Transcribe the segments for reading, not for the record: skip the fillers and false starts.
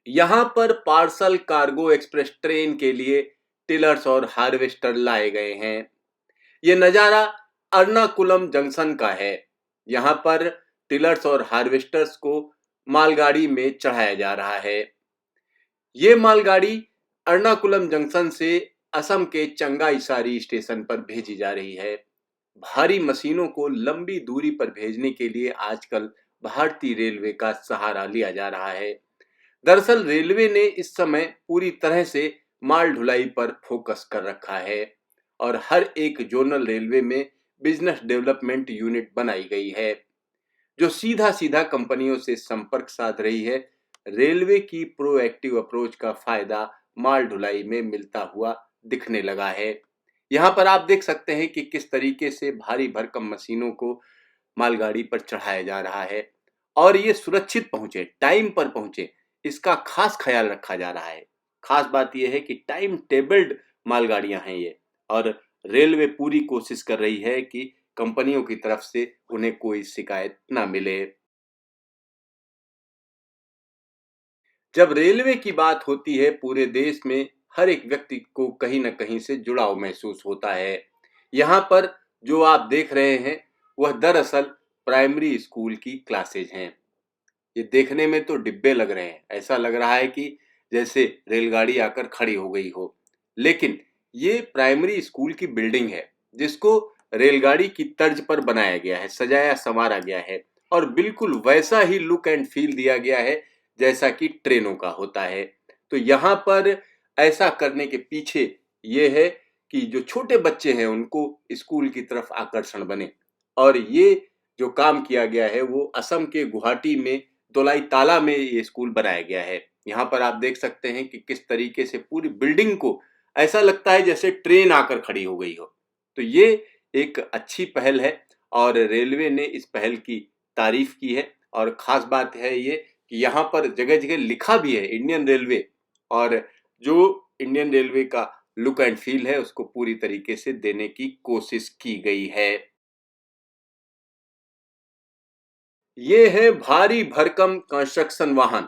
यहाँ पर parcel cargo express train के लिए टिलर्स और हार्वेस्टर लाए गए हैं। ये नज़ारा एर्नाकुलम जंक्शन का है। यहाँ पर टिलर्स और हार्वेस्टर्स को मालगाड़ी में चढ़ाया जा रहा है। ये मालगाड़ी एर्नाकुलम जंक्शन से असम के चंगाईसारी स्टेशन पर भेजी जा रही है। भारी मशीनों को लंबी दूरी पर भेजने के लिए आजकल भारतीय रेलवे का सहारा लिया जा रहा है। दरअसल रेलवे ने इस समय पूरी तरह से माल ढुलाई पर फोकस कर रखा है और हर एक जोनल रेलवे में बिजनेस डेवलपमेंट यूनिट बनाई गई है जो सीधा सीधा कंपनियों से संपर्क साध रही है। रेलवे की प्रोएक्टिव अप्रोच का फायदा माल ढुलाई में मिलता हुआ दिखने लगा है। यहाँ पर आप देख सकते हैं कि किस तरीके से भारी भरकम मशीनों को मालगाड़ी पर चढ़ाया जा रहा है और ये सुरक्षित पहुंचे, टाइम पर पहुंचे, इसका खास ख्याल रखा जा रहा है। खास बात यह है कि टाइम टेबल्ड मालगाड़ियां हैं ये, और रेलवे पूरी कोशिश कर रही है कि कंपनियों की तरफ से उन्हें कोई शिकायत ना मिले। जब रेलवे की बात होती है, पूरे देश में हर एक व्यक्ति को कहीं न कहीं से जुड़ाव महसूस होता है। यहाँ पर जो आप देख रहे हैं, वह दरअसल प्राइमरी स्कूल की क्लासेज हैं। ये देखने में तो डिब्बे लग रहे हैं, ऐसा लग रहा है कि जैसे रेलगाड़ी आकर खड़ी हो गई हो। लेकिन ये प्राइमरी स्कूल की बिल्डिंग है, जिसको रेलगाड़ी की तर्ज पर बनाया गया है, सजाया संवारा गया है और बिल्कुल वैसा ही लुक एंड फील दिया गया है जैसा कि ट्रेनों का होता है। तो यहाँ पर ऐसा करने के पीछे ये है कि जो छोटे बच्चे हैं उनको स्कूल की तरफ आकर्षण बने, और ये जो काम किया गया है वो असम के गुवाहाटी में दोलाई ताला में ये स्कूल बनाया गया है। यहाँ पर आप देख सकते हैं कि किस तरीके से पूरी बिल्डिंग को ऐसा लगता है जैसे ट्रेन आकर खड़ी हो गई हो। तो ये एक अच्छी पहल है और रेलवे ने इस पहल की तारीफ की है। और खास बात है ये कि यहाँ पर जगह जगह लिखा भी है इंडियन रेलवे, और जो इंडियन रेलवे का लुक एंड फील है उसको पूरी तरीके से देने की कोशिश की गई है। ये है भारी भरकम कंस्ट्रक्शन वाहन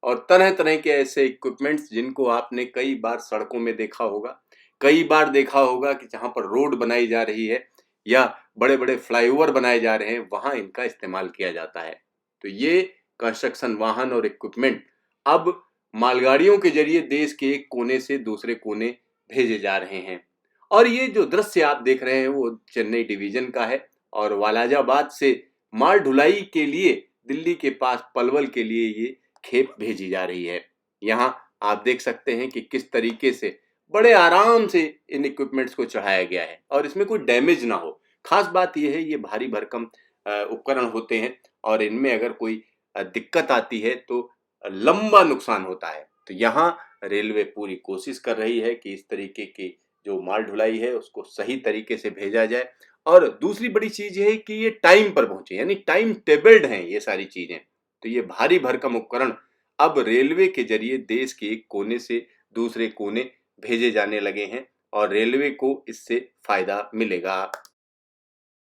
और तरह तरह के ऐसे इक्विपमेंट्स जिनको आपने कई बार सड़कों में देखा होगा, कई बार देखा होगा कि जहां पर रोड बनाई जा रही है या बड़े बड़े फ्लाईओवर बनाए जा रहे हैं, वहां इनका इस्तेमाल किया जाता है। तो ये कंस्ट्रक्शन वाहन और इक्विपमेंट अब मालगाड़ियों के जरिए देश के एक कोने से दूसरे कोने भेजे जा रहे हैं। और ये जो दृश्य आप देख रहे हैं वो चेन्नई डिवीजन का है, और वालाजाबाद से माल ढुलाई के लिए दिल्ली के पास पलवल के लिए ये खेप भेजी जा रही है। यहाँ आप देख सकते हैं कि किस तरीके से बड़े आराम से इन इक्विपमेंट्स को चढ़ाया गया है और इसमें कोई डैमेज ना हो। खास बात यह है, ये भारी भरकम उपकरण होते हैं और इनमें अगर कोई दिक्कत आती है तो लंबा नुकसान होता है। तो यहाँ रेलवे पूरी कोशिश कर रही है कि इस तरीके की जो माल ढुलाई है उसको सही तरीके से भेजा जाए। और दूसरी बड़ी चीज ये है कि ये टाइम पर पहुंचे, यानी टाइम टेबल्ड हैं ये सारी चीजें। तो ये भारी भरकम उपकरण अब रेलवे के जरिए देश के एक कोने से दूसरे कोने भेजे जाने लगे हैं और रेलवे को इससे फायदा मिलेगा।